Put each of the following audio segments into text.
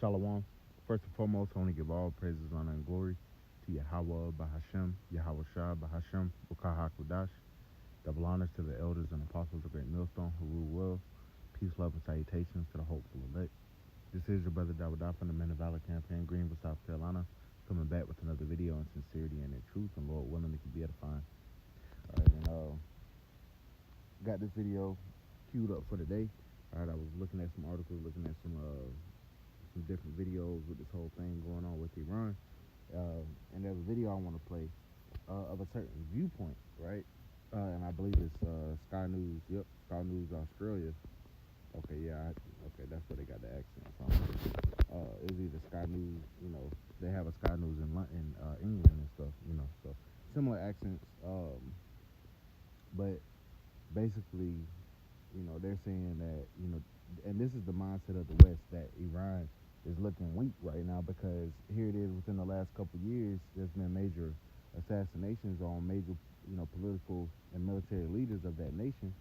Shalom. First and foremost, I want to give all praises, honor, and glory to Yahweh Bahashem, Yahweh Shah Bahashem, Bukah HaKudash. Double honors to the elders and apostles of Great Millstone who rule well. Peace, love, and salutations to the hopeful elect. This is your brother Dawadah from the Men of Valor Campaign, Greenville, South Carolina, coming back with another video on sincerity and in truth, and Lord willing, it can be edifying. All right, and got this video queued up for today. All right, I was looking at some articles, looking at some different videos with this whole thing going on with Iran, and there's a video I want to play of a certain viewpoint, right? And I believe it's Sky News. Yep, Sky News Australia. Okay, yeah, okay, that's where they got the accent from. It's either Sky News, you know, they have a Sky News in England and stuff, you know, so similar accents. But basically, you know, they're saying that, you know, and this is the mindset of the West, that Iran is looking weak right now because here it is, within the last couple of years, there's been major assassinations on major, you know, political and military leaders of that nation.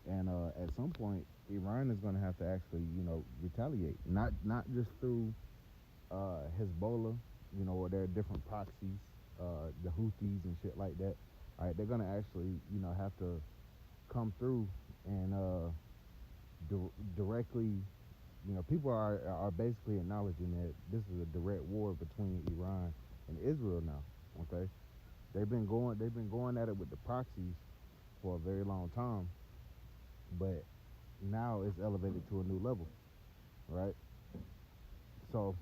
And at some point, Iran is going to have to actually, you know, retaliate, not just through Hezbollah, you know, or their different proxies, the Houthis and shit like that. All right, they're going to actually, you know, have to come through and directly, you know, people are basically acknowledging that this is a direct war between Iran and Israel now. Okay, they've been going at it with the proxies for a very long time, but now it's elevated to a new level, right? So,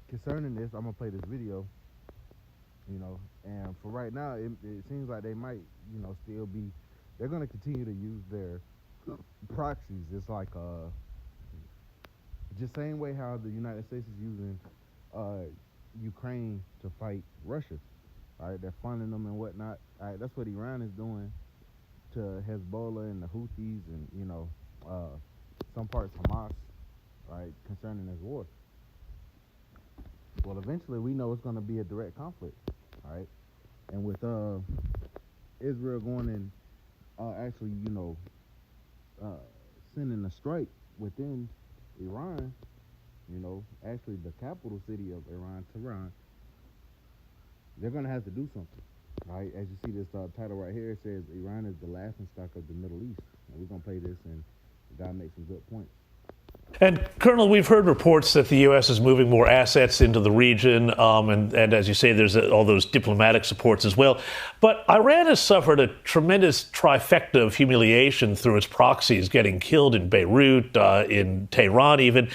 concerning this, I'm gonna play this video, you know, and for right now, it seems like they might, you know, still be, they're gonna continue to use their proxies. It's like just same way how the United States is using Ukraine to fight Russia. All right, they're funding them and whatnot. All right, that's what Iran is doing to Hezbollah and the Houthis and, you know, some parts Hamas, right, concerning this war. Well, eventually we know it's going to be a direct conflict, all right? And with Israel going and actually, you know, sending a strike within Iran, you know, actually the capital city of Iran, Tehran, they're going to have to do something, right? As you see this title right here, it says Iran is the laughingstock of the Middle East. And we're going to play this, and the guy makes some good points. And Colonel, we've heard reports that the U.S. is moving more assets into the region, and as you say, there's all those diplomatic supports as well. But Iran has suffered a tremendous trifecta of humiliation through its proxies, getting killed in Beirut, in Tehran even.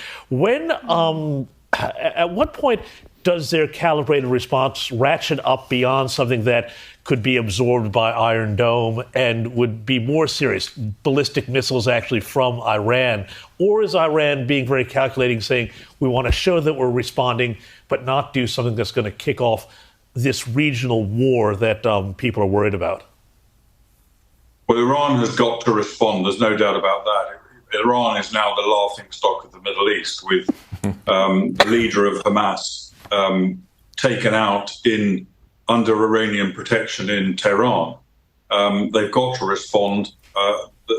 At what point does their calibrated response ratchet up beyond something that could be absorbed by Iron Dome and would be more serious, ballistic missiles actually from Iran? Or is Iran being very calculating, saying, we want to show that we're responding, but not do something that's going to kick off this regional war that people are worried about? Well, Iran has got to respond. There's no doubt about that. Iran is now the laughingstock of the Middle East, with the leader of Hamas taken out under Iranian protection in Tehran. They've got to respond.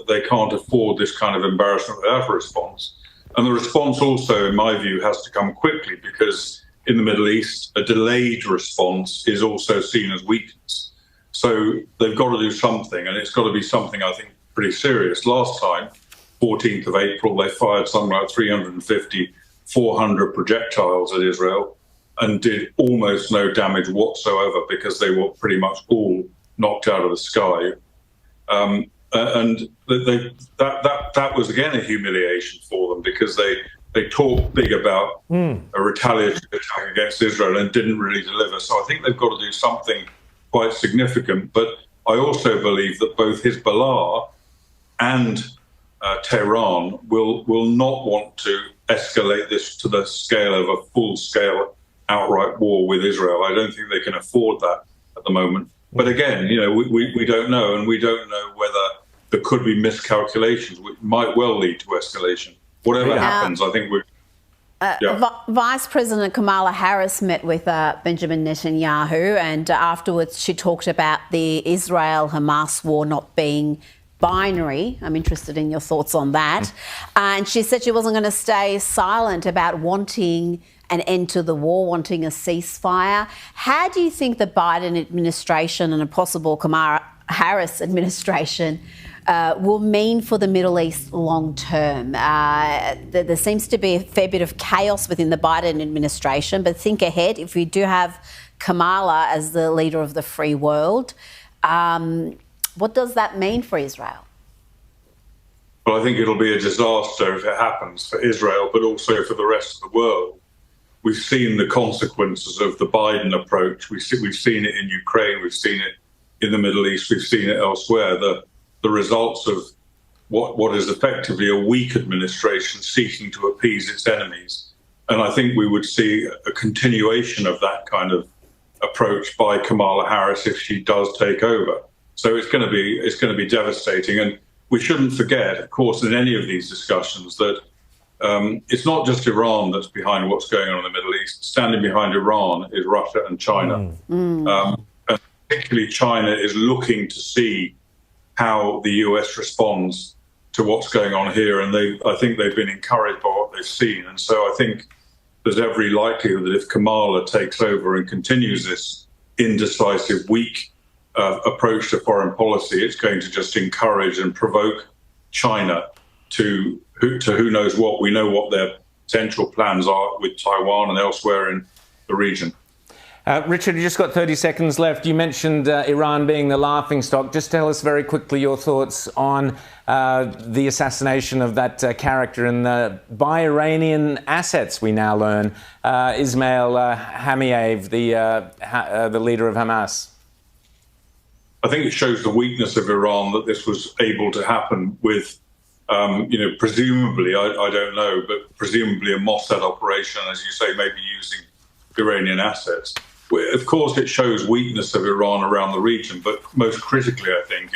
They can't afford this kind of embarrassment without a response. And the response also, in my view, has to come quickly, because in the Middle East, a delayed response is also seen as weakness. So they've got to do something, and it's got to be something, I think, pretty serious. Last time, 14th of April, they fired something like 350, 400 projectiles at Israel and did almost no damage whatsoever, because they were pretty much all knocked out of the sky. And that was, again, a humiliation for them, because they talked big about a retaliatory attack against Israel and didn't really deliver. So I think they've got to do something quite significant. But I also believe that both Hezbollah and Tehran will not want to escalate this to the scale of a full-scale outright war with Israel. I don't think they can afford that at the moment. But again, you know, we don't know, and we don't know whether there could be miscalculations, which might well lead to escalation. Whatever happens, I think we're... Vice President Kamala Harris met with Benjamin Netanyahu, and afterwards she talked about the Israel-Hamas war not being binary. I'm interested in your thoughts on that. And she said she wasn't going to stay silent about wanting an end to the war, wanting a ceasefire. How do you think the Biden administration and a possible Kamala Harris administration will mean for the Middle East long term? There seems to be a fair bit of chaos within the Biden administration, but think ahead. If we do have Kamala as the leader of the free world, what does that mean for Israel? Well, I think it'll be a disaster if it happens for Israel, but also for the rest of the world. We've seen the consequences of the Biden approach. We've seen it in Ukraine. We've seen it in the Middle East. We've seen it elsewhere. The results of what is effectively a weak administration seeking to appease its enemies. And I think we would see a continuation of that kind of approach by Kamala Harris if she does take over. So it's going to be devastating. And we shouldn't forget, of course, in any of these discussions that it's not just Iran that's behind what's going on in the Middle East. Standing behind Iran is Russia and China. And particularly China is looking to see how the US responds to what's going on here. And I think they've been encouraged by what they've seen. And so I think there's every likelihood that if Kamala takes over and continues this indecisive, weak approach to foreign policy, it's going to just encourage and provoke China to who knows what. We know what their potential plans are with Taiwan and elsewhere in the region. Richard, you just got 30 seconds left. You mentioned Iran being the laughingstock. Just tell us very quickly your thoughts on the assassination of that character and by Iranian assets, we now learn, Ismail Haniyeh, the leader of Hamas. I think it shows the weakness of Iran that this was able to happen with, presumably, I don't know, but presumably a Mossad operation, as you say, maybe using Iranian assets. Of course, it shows weakness of Iran around the region, but most critically, I think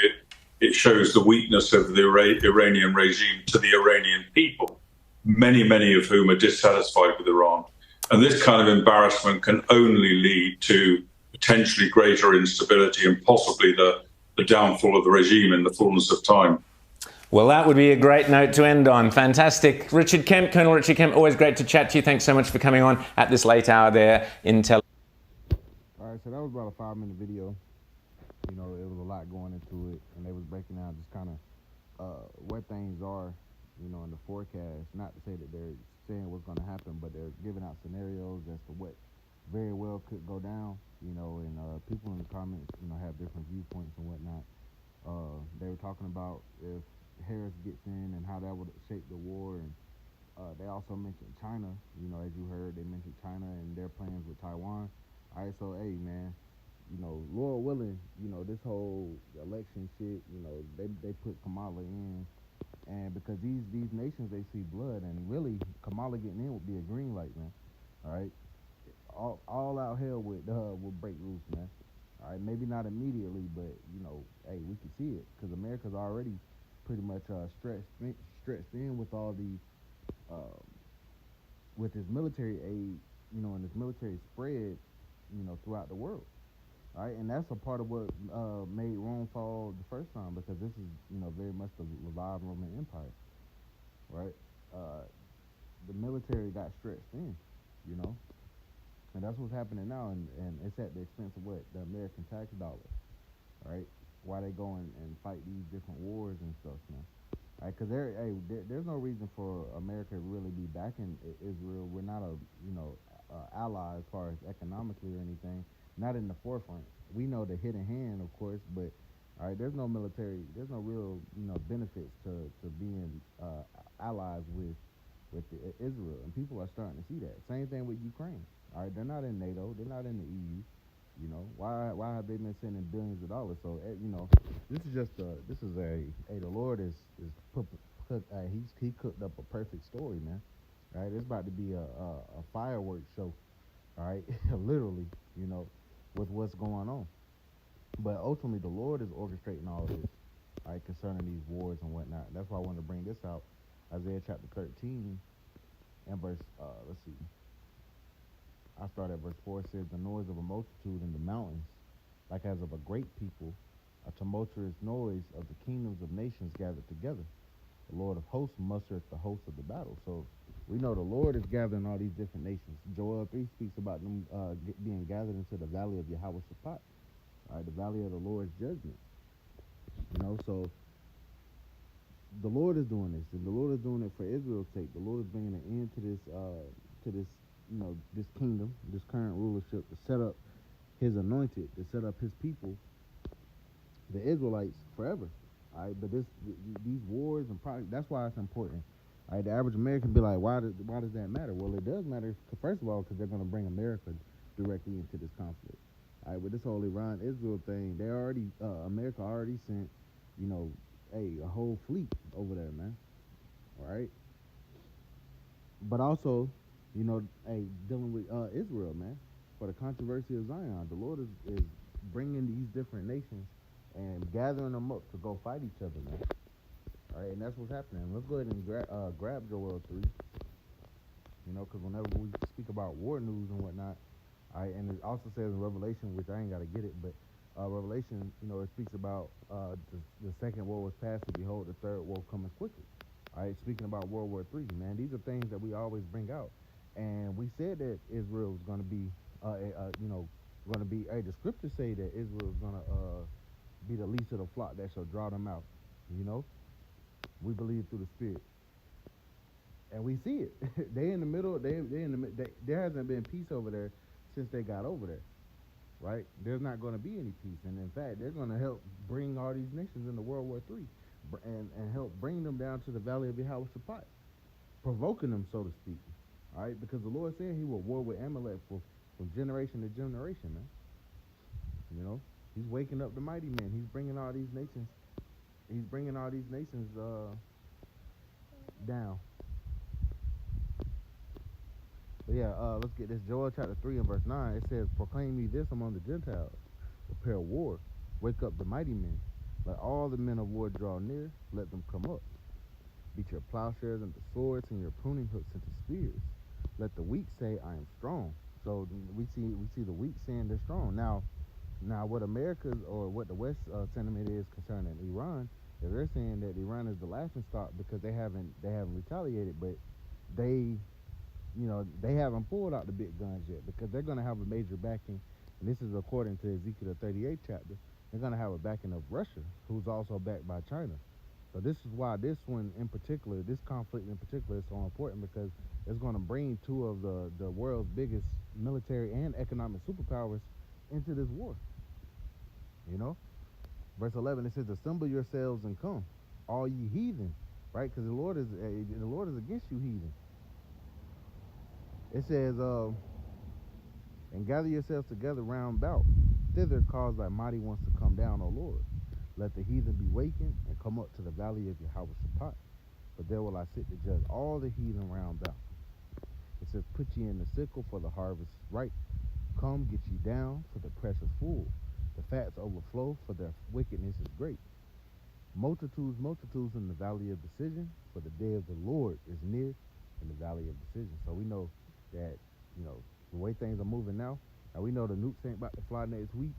it shows the weakness of the Iranian regime to the Iranian people, many of whom are dissatisfied with Iran. And this kind of embarrassment can only lead to potentially greater instability and possibly the downfall of the regime in the fullness of time. Well, that would be a great note to end on. Fantastic. Richard Kemp, Colonel Richard Kemp, always great to chat to you. Thanks so much for coming on at this late hour there in Tel Aviv. All right, so that was about a 5-minute video. You know, it was a lot going into it, and they was breaking down just kind of where things are, you know, in the forecast. Not to say that they're saying what's going to happen, but they're giving out scenarios as to what very well could go down, you know, and people in the comments, you know, have different viewpoints and whatnot. They were talking about if Harris gets in and how that would shape the war, and they also mentioned China, you know, as you heard, they mentioned China and their plans with Taiwan. All right, so, hey, man, you know, Lord willing, you know, this whole election shit, you know, they put Kamala in, and because these nations, they see blood, and really, Kamala getting in would be a green light, man, all right? All out hell would break loose, man. All right, maybe not immediately, but, you know, hey, we can see it, because America's already pretty much stretched in with all the, with his military aid, you know, and his military spread, you know, throughout the world. All right, and that's a part of what made Rome fall the first time, because this is, you know, very much the revived Roman Empire, right? The military got stretched in, you know, and that's what's happening now, and it's at the expense of what? The American tax dollar, right? Why they go and fight these different wars and stuff, man. All right, because there's no reason for America to really be backing Israel. We're not ally as far as economically or anything. Not in the forefront. We know the hidden hand, of course, but all right, there's no real, you know, benefits to being allies with Israel, and people are starting to see that. Same thing with Ukraine. All right, they're not in NATO, they're not in the EU. You know, why have they been sending billions of dollars? So, you know, the Lord he cooked up a perfect story, man. All right, it's about to be a fireworks show. All right, literally, you know, with what's going on. But ultimately, the Lord is orchestrating all this, all right, concerning these wars and whatnot. That's why I wanted to bring this out. Isaiah chapter 13 and verse, let's see. I start at verse 4. It says, the noise of a multitude in the mountains, like as of a great people, a tumultuous noise of the kingdoms of nations gathered together. The Lord of hosts mustereth the hosts of the battle. So we know the Lord is gathering all these different nations. Joel 3 speaks about them being gathered into the valley of Yahweh Shaphat, the valley of the Lord's judgment. So the Lord is doing this, and the Lord is doing it for Israel's sake. The Lord is bringing an end to this, this kingdom, this current rulership, to set up His anointed, to set up His people, the Israelites, forever. All right, but these wars and problems, that's why it's important. All right, the average American be like, why does that matter? Well, it does matter, first of all, because they're going to bring America directly into this conflict. All right, with this whole Iran-Israel thing, America already sent, a whole fleet over there, man. All right, but also, dealing with Israel, man, for the controversy of Zion, the Lord is bringing these different nations and gathering them up to go fight each other, man. All right, and that's what's happening. Let's go ahead and grab Joel 3, because whenever we speak about war news and whatnot, all right, and it also says in Revelation, which I ain't got to get it, but Revelation, it speaks about the second war was past, and behold, the third war coming quickly. All right, speaking about World War III, man, these are things that we always bring out. And we said that Israel is going to be, the scriptures say that Israel is going to be the least of the flock that shall draw them out. We believe through the Spirit, and we see it. They in the middle. There hasn't been peace over there since they got over there, right? There's not going to be any peace, and in fact, they're going to help bring all these nations into World War III, and help bring them down to the valley of Yahweh Shaphat, provoking them, so to speak. All right, because the Lord said He will war with Amalek from generation to generation, man. He's waking up the mighty men. He's bringing all these nations. He's bringing all these nations down. But yeah, let's get this. Joel chapter 3 and verse 9. It says, proclaim ye this among the Gentiles. Prepare war. Wake up the mighty men. Let all the men of war draw near. Let them come up. Beat your plowshares into swords and your pruning hooks into spears. Let the weak say, I am strong. So we see the weak saying they're strong. Now what America's or what the West sentiment is concerning Iran, is they're saying that Iran is the laughing stock because they haven't retaliated, but they haven't pulled out the big guns yet, because they're going to have a major backing, and this is according to Ezekiel 38 chapter. They're going to have a backing of Russia, who's also backed by China. So this is why this one in particular, this conflict in particular, is so important, because it's going to bring two of the world's biggest military and economic superpowers into this war. Verse 11, it says, assemble yourselves and come, all ye heathen, right? Because the Lord is against you heathen. It says, and gather yourselves together round about. Thither cause thy mighty ones to come down, O Lord. Let the heathen be wakened and come up to the valley of Yahweh Shaphat. But there will I sit to judge all the heathen round about. It says, put ye in the sickle, for the harvest is ripe. Come, get ye down, for the press is full. The fats overflow, for their wickedness is great. Multitudes in the valley of decision, for the day of the Lord is near in the valley of decision. So we know that, the way things are moving now, and we know the nukes ain't about to fly next week.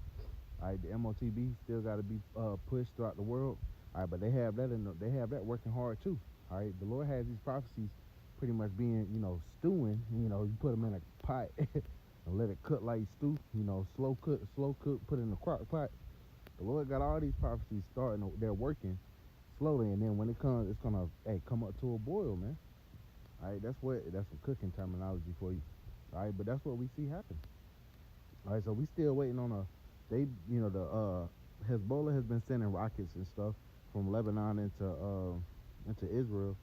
All right, the MOTB still got to be pushed throughout the world. All right, but they have that working hard too. All right, the Lord has these prophecies pretty much being, stewing. You put them in a pot and let it cook like stew. Slow cook, put it in a crock pot. The Lord got all these prophecies starting. They're working slowly, and then when it comes, it's gonna come up to a boil, man. All right, that's some cooking terminology for you. All right, but that's what we see happen. All right, so we still waiting on the Hezbollah has been sending rockets and stuff from Lebanon into Israel.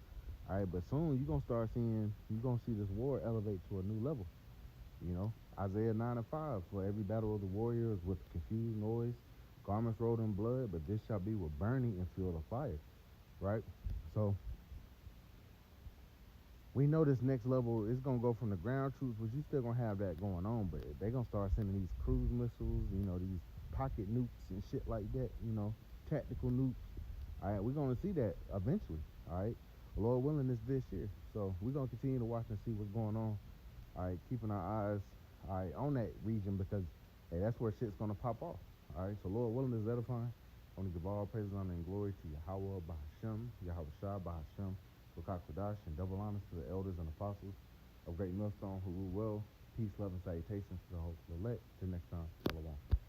All right, but soon you're gonna see this war elevate to a new level. Isaiah 9 and 5, for every battle of the warriors with confused noise, garments rolled in blood, but this shall be with burning and fuel of fire. Right? So we know this next level is going to go from the ground troops, which you still going to have that going on, but they're going to start sending these cruise missiles, these pocket nukes and shit like that, tactical nukes. All right, we're going to see that eventually. All right, Lord willing, it's this year. So we're going to continue to watch and see what's going on. All right, keeping our eyes on that region, because that's where shit's going to pop off. All right, so Lord willing, is edifying. I want to give all praise, honor, and glory to Yahweh, Bahashem, Yahweh Shah, Bahashem, Ruach HaKodesh, and double honors to the elders and apostles of Great Millstone who rule well. Peace, love, and salutations to the whole elect. Till next time, Shalom.